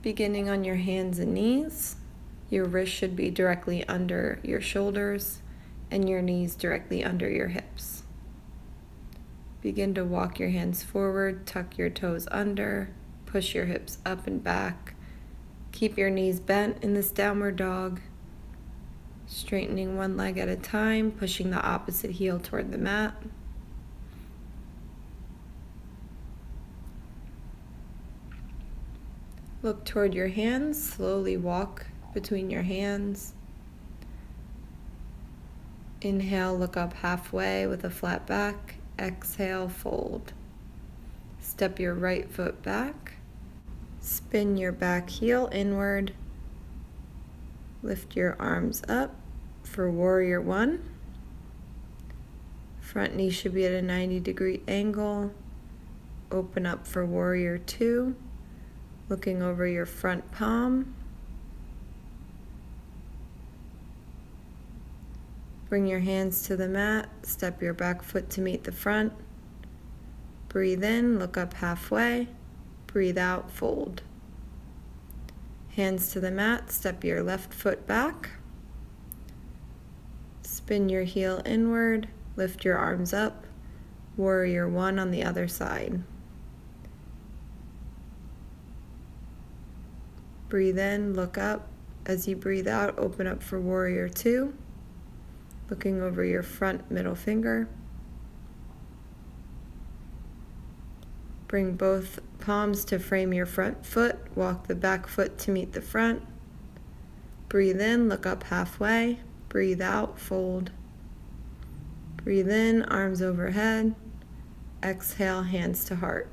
Beginning on your hands and knees, your wrist should be directly under your shoulders and your knees directly under your hips. Begin to walk your hands forward, tuck your toes under, push your hips up and back. Keep your knees bent in this downward dog. Straightening one leg at a time, pushing the opposite heel toward the mat. Look toward your hands, slowly walk between your hands. Inhale, look up halfway with a flat back. Exhale, fold. Step your right foot back. Spin your back heel inward. Lift your arms up for Warrior One. Front knee should be at a 90-degree angle. Open up for Warrior Two. Looking over your front palm. Bring your hands to the mat. Step your back foot to meet the front. Breathe in, look up halfway. Breathe out, fold. Hands to the mat, step your left foot back. Spin your heel inward, lift your arms up. Warrior One on the other side. Breathe in, look up. As you breathe out, open up for Warrior Two. Looking over your front middle finger. Bring both palms to frame your front foot. Walk the back foot to meet the front. Breathe in, look up halfway. Breathe out, fold. Breathe in, arms overhead. Exhale, hands to heart.